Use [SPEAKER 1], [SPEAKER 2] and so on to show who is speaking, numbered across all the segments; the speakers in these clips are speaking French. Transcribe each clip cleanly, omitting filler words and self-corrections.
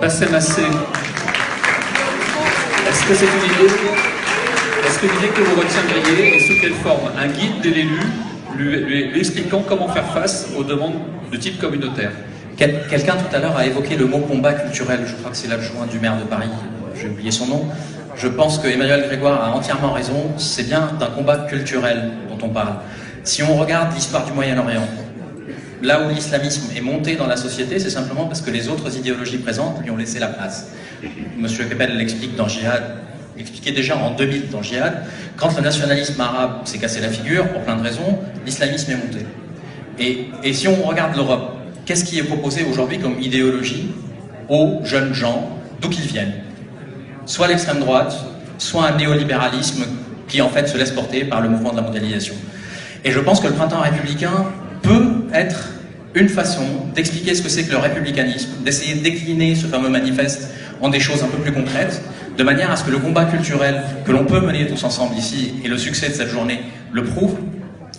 [SPEAKER 1] Bassem Assé, est-ce que c'est une idée? Est-ce que l'idée que vous retiendriez est sous quelle forme? Un guide de l'élu lui expliquant comment faire face aux demandes de type communautaire.
[SPEAKER 2] Quelqu'un tout à l'heure a évoqué le mot combat culturel, je crois que c'est l'adjoint du maire de Paris, j'ai oublié son nom. Je pense que Emmanuel Grégoire a entièrement raison, c'est bien d'un combat culturel dont on parle. Si on regarde l'histoire du Moyen-Orient, là où l'islamisme est monté dans la société, c'est simplement parce que les autres idéologies présentes lui ont laissé la place. Monsieur Keppel l'explique dans Jihad, expliquait déjà en 2000 dans Jihad, quand le nationalisme arabe s'est cassé la figure, pour plein de raisons, l'islamisme est monté. Et si on regarde l'Europe, qu'est-ce qui est proposé aujourd'hui comme idéologie aux jeunes gens, d'où qu'ils viennent? Soit l'extrême droite, soit un néolibéralisme qui en fait se laisse porter par le mouvement de la mondialisation. Et je pense que le printemps républicain peut être une façon d'expliquer ce que c'est que le républicanisme, d'essayer de décliner ce fameux manifeste en des choses un peu plus concrètes, de manière à ce que le combat culturel que l'on peut mener tous ensemble ici, et le succès de cette journée le prouve,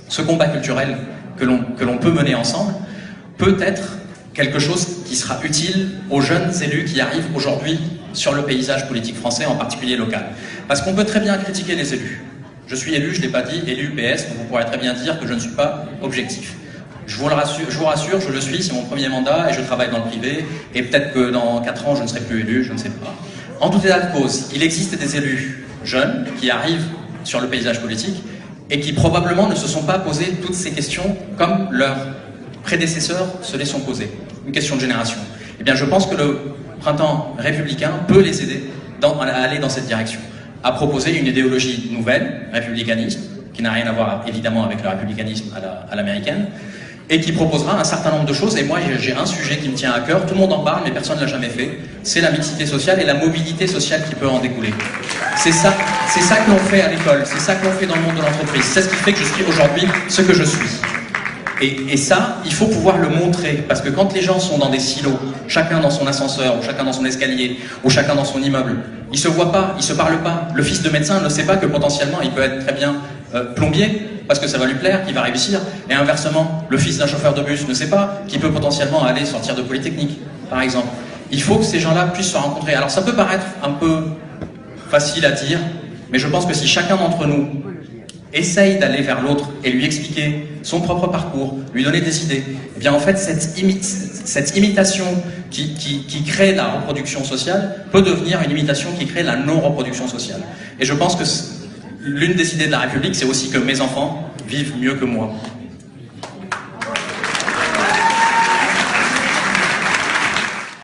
[SPEAKER 2] ce combat culturel que l'on peut mener ensemble, peut être quelque chose qui sera utile aux jeunes élus qui arrivent aujourd'hui sur le paysage politique français, en particulier local. Parce qu'on peut très bien critiquer les élus. Je suis élu, je ne l'ai pas dit, élu PS, donc vous pourrez très bien dire que je ne suis pas objectif. Je vous rassure, je le suis, c'est mon premier mandat et je travaille dans le privé, et peut-être que dans 4 ans je ne serai plus élu, je ne sais pas. En tout état de cause, il existe des élus jeunes qui arrivent sur le paysage politique et qui probablement ne se sont pas posé toutes ces questions comme leurs prédécesseurs se les sont posées. Une question de génération. Eh bien, je pense que le printemps républicain peut les aider à aller dans cette direction, à proposer une idéologie nouvelle, républicanisme, qui n'a rien à voir évidemment avec le républicanisme à l'américaine, et qui proposera un certain nombre de choses. Et moi, j'ai un sujet qui me tient à cœur, tout le monde en parle, mais personne ne l'a jamais fait, c'est la mixité sociale et la mobilité sociale qui peut en découler. C'est ça que l'on fait à l'école, c'est ça que l'on fait dans le monde de l'entreprise, c'est ce qui fait que je suis aujourd'hui ce que je suis. Et ça, il faut pouvoir le montrer, parce que quand les gens sont dans des silos, chacun dans son ascenseur, ou chacun dans son escalier, ou chacun dans son immeuble, ils se voient pas, ils se parlent pas. Le fils de médecin ne sait pas que potentiellement il peut être très bien plombier, parce que ça va lui plaire, qu'il va réussir, et inversement, le fils d'un chauffeur de bus ne sait pas qu'il peut potentiellement aller sortir de Polytechnique, par exemple. Il faut que ces gens-là puissent se rencontrer. Alors ça peut paraître un peu facile à dire, mais je pense que si chacun d'entre nous essaye d'aller vers l'autre et lui expliquer son propre parcours, lui donner des idées, eh bien en fait cette imitation qui crée la reproduction sociale peut devenir une imitation qui crée la non-reproduction sociale. Et je pense que l'une des idées de la République, c'est aussi que mes enfants vivent mieux que moi.